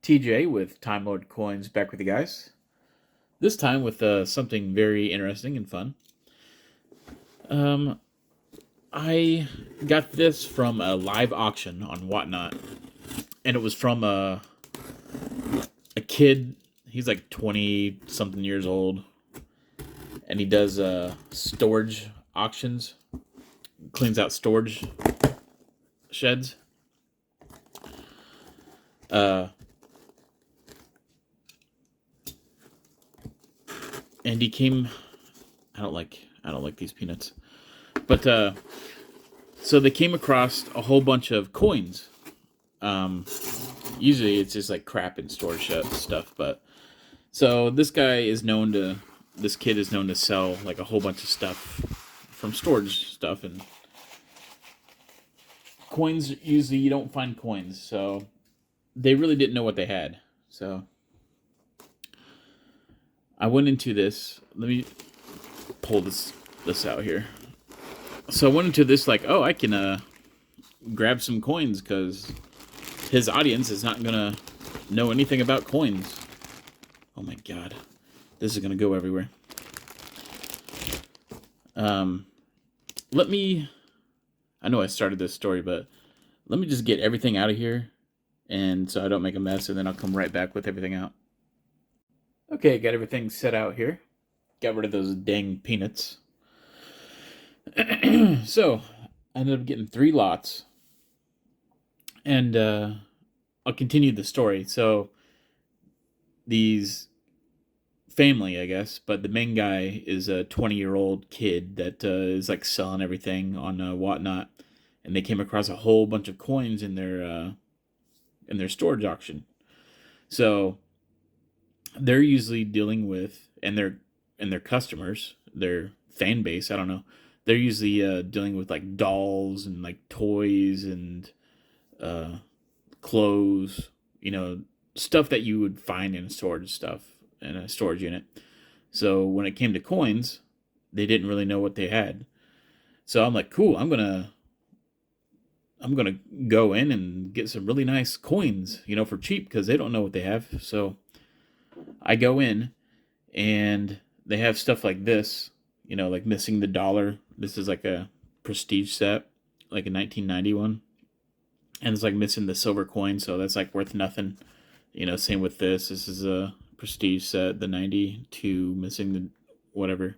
TJ with Time Lord Coins back with you guys. This time with something very interesting and fun. Um, I got this from a live auction on Whatnot, and it was from a kid. He's like 20 something years old, and he does storage auctions, cleans out storage sheds. Uh, and he came. I don't like these peanuts, but so they came across a whole bunch of coins. Um, Usually it's just like crap and storage stuff, but so this kid is known to sell like a whole bunch of stuff from storage stuff, and coins, usually you don't find coins, so they really didn't know what they had. So I went into this. Let me pull this out here. So I went into this like, oh, I can grab some coins because his audience is not gonna know anything about coins. Oh my god, this is gonna go everywhere. Um, let me. I know I started this story, but let me just get everything out of here, and so I don't make a mess, and then I'll come right back with everything out. Okay, got everything set out here. Got rid of those dang peanuts. So I ended up getting 3 lots, and I'll continue the story. So these family, I guess, but the main guy is a 20-year-old kid that is like selling everything on Whatnot, and they came across a whole bunch of coins in their storage auction. So they're usually dealing with and their customers, their fan base. I don't know. They're usually dealing with like dolls and like toys and uh, clothes, stuff that you would find in a storage unit. So when it came to coins, they didn't really know what they had. So I'm like, cool, I'm gonna go in and get some really nice coins, for cheap because they don't know what they have. So I go in and they have stuff like this, like missing the dollar. This is like a prestige set, like a 1991, and it's like missing the silver coin, so that's like worth nothing. Same with this. This is a prestige set, the 92, missing the whatever.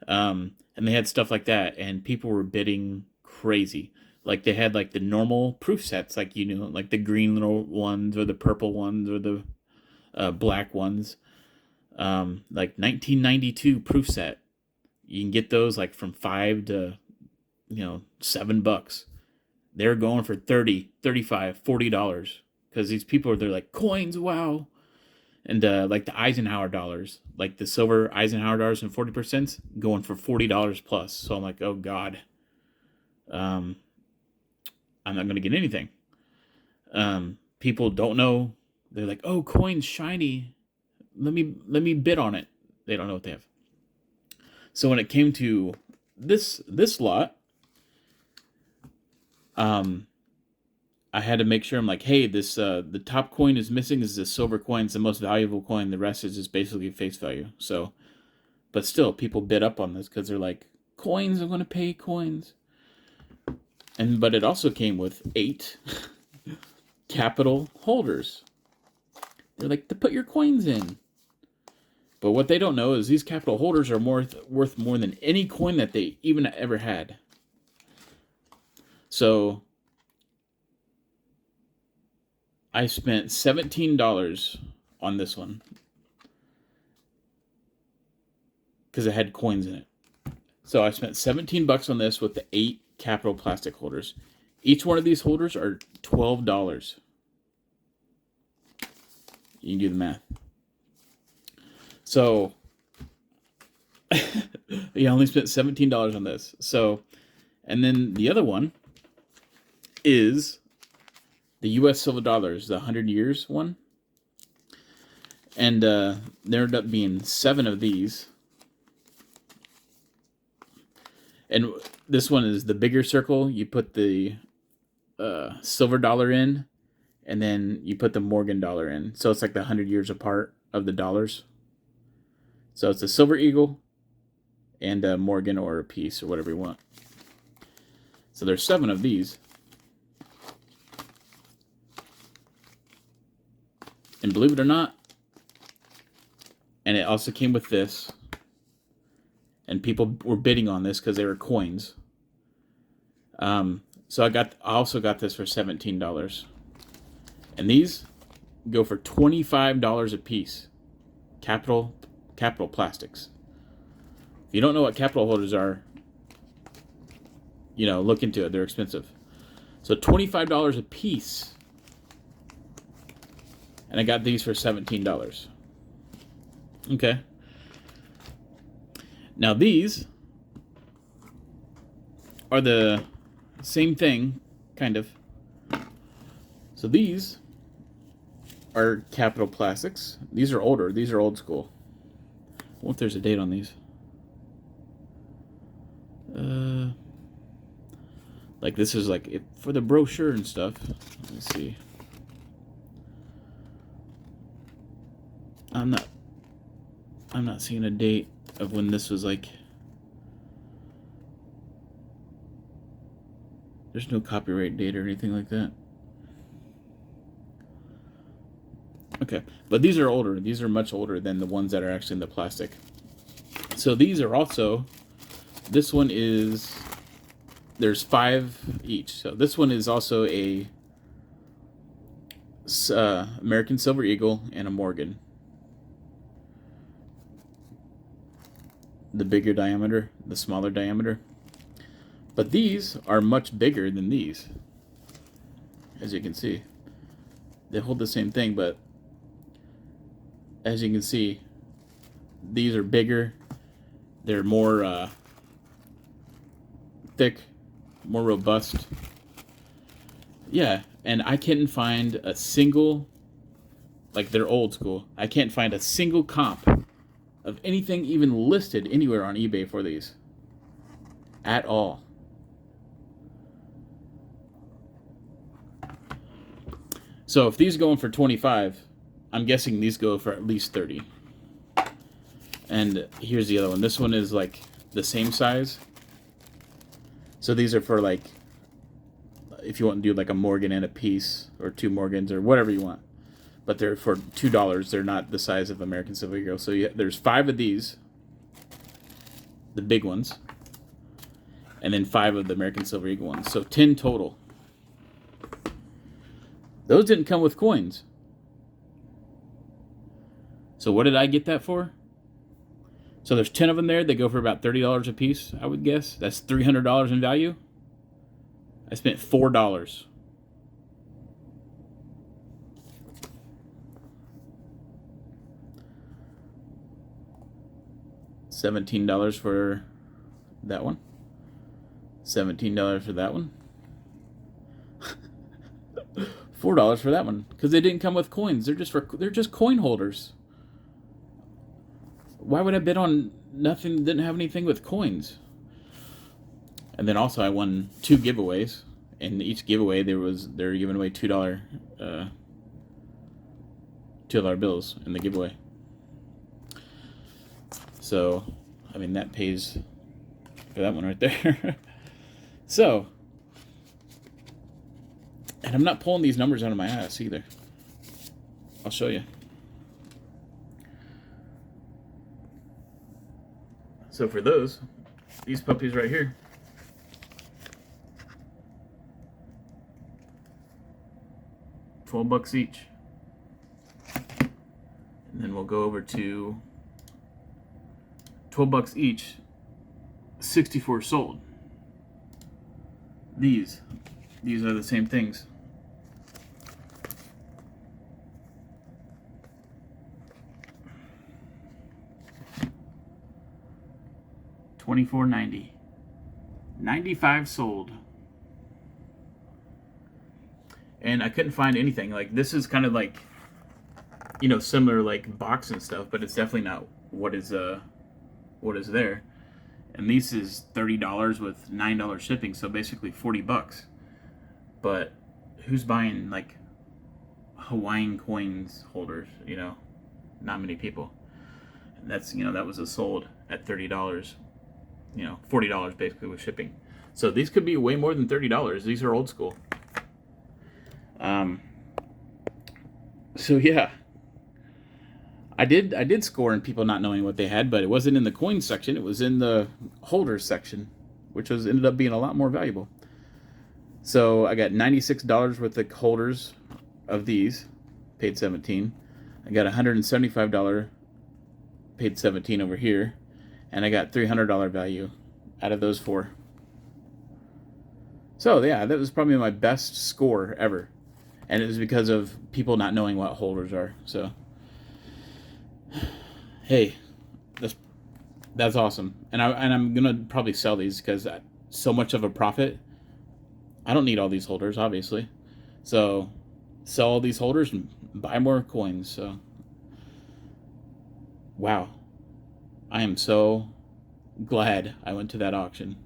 And they had stuff like that, and people were bidding crazy. Like they had like the normal proof sets, like like the green little ones or the purple ones or the black ones. Like 1992 proof set. You can get those like from 5 to $7. They're going for 30, 35, $40 because these people they're like coins, wow. And like the Eisenhower dollars, like the silver Eisenhower dollars and 40% going for $40 plus. So I'm like, oh god, um, I'm not gonna get anything. People don't know. They're like, oh, coins shiny. Let me bid on it. They don't know what they have. So when it came to this lot, um, I had to make sure. I'm like, hey, this the top coin is missing. This is a silver coin. It's the most valuable coin. The rest is just basically face value. So, but still, people bid up on this because they're like, coins. I'm gonna pay coins. But it also came with 8 capital holders. They're like to put your coins in. But what they don't know is these capital holders are worth more than any coin that they even ever had. So I spent $17 on this one because it had coins in it. So I spent $17 on this with the 8 capital plastic holders. Each one of these holders are $12. You can do the math. So yeah, I only spent $17 on this. So, and then the other one is the U.S. silver dollars, the 100 years one. And there ended up being 7 of these. And this one is the bigger circle. You put the silver dollar in, and then you put the Morgan dollar in. So it's like the 100 years apart of the dollars. So it's a Silver Eagle and a Morgan or a piece or whatever you want. So there's 7 of these. And believe it or not, and it also came with this. And people were bidding on this because they were coins. So I also got this for $17. And these go for $25 a piece. Capital Plastics. If you don't know what Capital holders are, look into it. They're expensive. So $25 a piece. And I got these for $17. Okay. Now these are the same thing, kind of. So these are Capital Plastics. These are older. These are old school. I wonder if there's a date on these. Like this is like for the brochure and stuff. Let me see. I'm not seeing a date of when this was like. There's no copyright date or anything like that. Okay, but these are older. These are much older than the ones that are actually in the plastic. So these are also, this one is, there's 5 each. So this one is also a American Silver Eagle and a Morgan. The bigger diameter, the smaller diameter. But these are much bigger than these. As you can see. They hold the same thing, but as you can see, these are bigger. They're more thick, more robust. Yeah, and I couldn't find a single, like they're old school, I can't find a single comp of anything even listed anywhere on eBay for these. At all. So if these are going for 25, I'm guessing these go for at least 30. And here's the other one. This one is like the same size. So these are for like, if you want to do like a Morgan and a piece, or 2 Morgans, or whatever you want. But they're for $2. They're not the size of American Silver Eagle. So there's 5 of these, the big ones, and then 5 of the American Silver Eagle ones. So 10 total. Those didn't come with coins. So what did I get that for? So there's 10 of them there. They go for about $30 a piece, I would guess. That's $300 in value. I spent $4. $17 for that one. $17 for that one. $4 for that one, because they didn't come with coins. They're just coin holders. Why would I bid on nothing that didn't have anything with coins? And then also I won 2 giveaways. In each giveaway they're giving away $2 bills in the giveaway. So, I mean, that pays for that one right there. So, and I'm not pulling these numbers out of my ass either. I'll show you. So for these puppies right here, $12 each. And then we'll go over to $12 each, 64 sold. These are the same things. $24.90. 95 sold. And I couldn't find anything. Like, this is kind of like, similar like box and stuff, but it's definitely not what is there. And these is $30 with $9 shipping, so basically $40. But who's buying like Hawaiian coins holders. Not many people. And that's that was sold at $30. $40 basically with shipping. So these could be way more than $30. These are old school. So yeah, I did score in people not knowing what they had, but it wasn't in the coin section. It was in the holders section, which ended up being a lot more valuable. So I got $96 worth of holders of these, paid $17. I got $175, paid $17 over here, and I got $300 value out of those four. So yeah, that was probably my best score ever, and it was because of people not knowing what holders are. So hey, that's awesome, and I'm gonna probably sell these because so much of a profit. I don't need all these holders, obviously, so sell all these holders and buy more coins. So wow, I am so glad I went to that auction,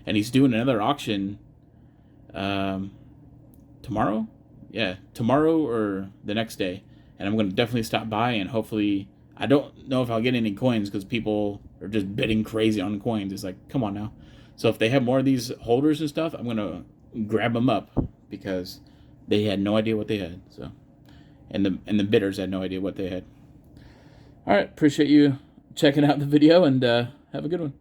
and he's doing another auction tomorrow. Yeah, tomorrow or the next day, and I'm going to definitely stop by, and hopefully I don't know if I'll get any coins because people are just bidding crazy on coins. It's like, come on now. So if they have more of these holders and stuff, I'm going to grab them up because they had no idea what they had. So and the bidders had no idea what they had. All right, appreciate you checking out the video, and have a good one.